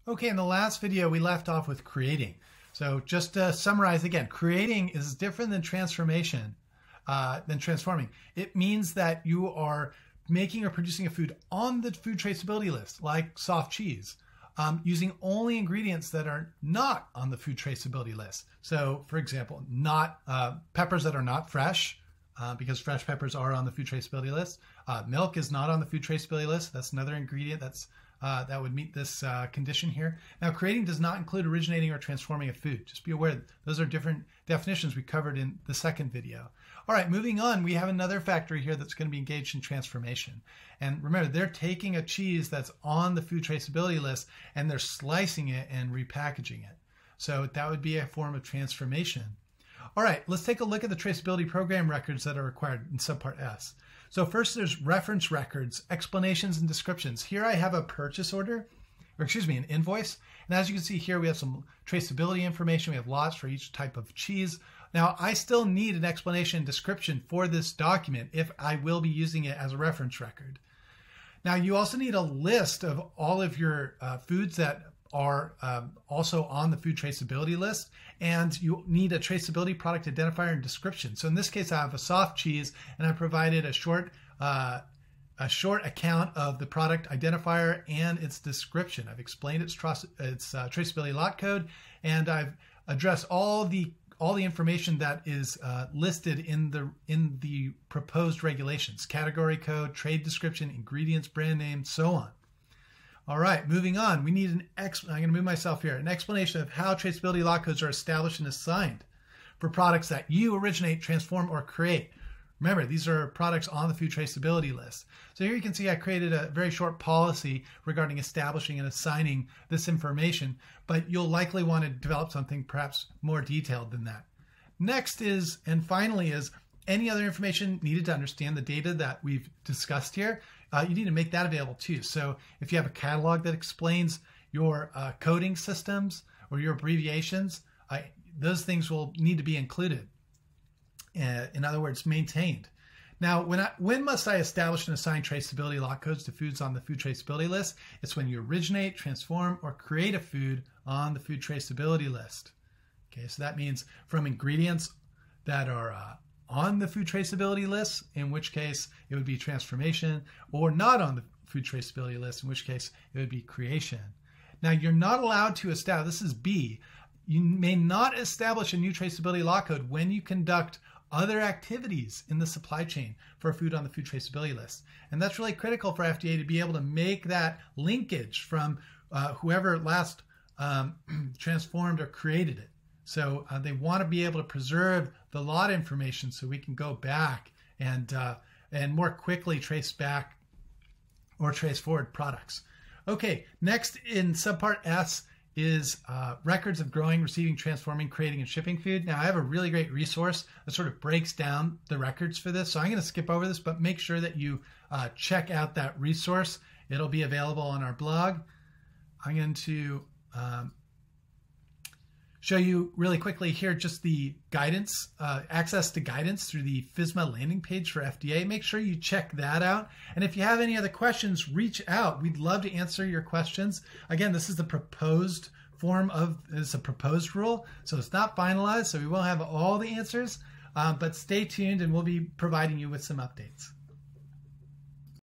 Okay, in the last video, we left off with creating. So just to summarize again, creating is different than transformation, than transforming. It means that you are making or producing a food on the food traceability list, like soft cheese, using only ingredients that are not on the food traceability list. So for example, not peppers that are not fresh, because fresh peppers are on the food traceability list. Milk is not on the food traceability list. That's another ingredient that would meet this condition here. Now, creating does not include originating or transforming a food. Just be aware those are different definitions we covered in the second video. All right, moving on, we have another factory here that's going to be engaged in transformation. And remember, they're taking a cheese that's on the food traceability list and they're slicing it and repackaging it. So that would be a form of transformation. All right, let's take a look at the traceability program records that are required in subpart S. So first there's reference records, explanations, and descriptions. Here I have a purchase order, or excuse me, an invoice. And as you can see here, we have some traceability information. We have lots for each type of cheese. Now I still need an explanation and description for this document if I will be using it as a reference record. Now you also need a list of all of your foods that are also on the food traceability list, and you need a traceability product identifier and description. So in this case, I have a soft cheese, and I provided a short account of the product identifier and its description. I've explained its traceability lot code, and I've addressed all the information that is listed in the proposed regulations: category code, trade description, ingredients, brand name, so on. All right, moving on. We need I'm going to move myself here. An explanation of how traceability lot codes are established and assigned for products that you originate, transform, or create. Remember, these are products on the food traceability list. So here you can see I created a very short policy regarding establishing and assigning this information, but you'll likely want to develop something perhaps more detailed than that. Next is, and finally is, any other information needed to understand the data that we've discussed here. You need to make that available too. So if you have a catalog that explains your coding systems or your abbreviations, those things will need to be included. In other words, maintained. Now, when must I establish and assign traceability lot codes to foods on the food traceability list? It's when you originate, transform, or create a food on the food traceability list. Okay, so that means from ingredients that are on the food traceability list, in which case it would be transformation, or not on the food traceability list, in which case it would be creation. Now, you're not allowed to establish, this is B, you may not establish a new traceability lot code when you conduct other activities in the supply chain for a food on the food traceability list. And that's really critical for FDA to be able to make that linkage from whoever last transformed or created it. So they want to be able to preserve the lot information so we can go back and more quickly trace back or trace forward products. Okay, next in subpart S is records of growing, receiving, transforming, creating, and shipping food. Now I have a really great resource that sort of breaks down the records for this. So I'm going to skip over this, but make sure that you check out that resource. It'll be available on our blog. I'm going to show you really quickly here just the guidance, access to guidance through the FSMA landing page for FDA. Make sure you check that out. And if you have any other questions, reach out. We'd love to answer your questions. Again, this is the proposed form of, it's a proposed rule, so it's not finalized, so we won't have all the answers, but stay tuned and we'll be providing you with some updates.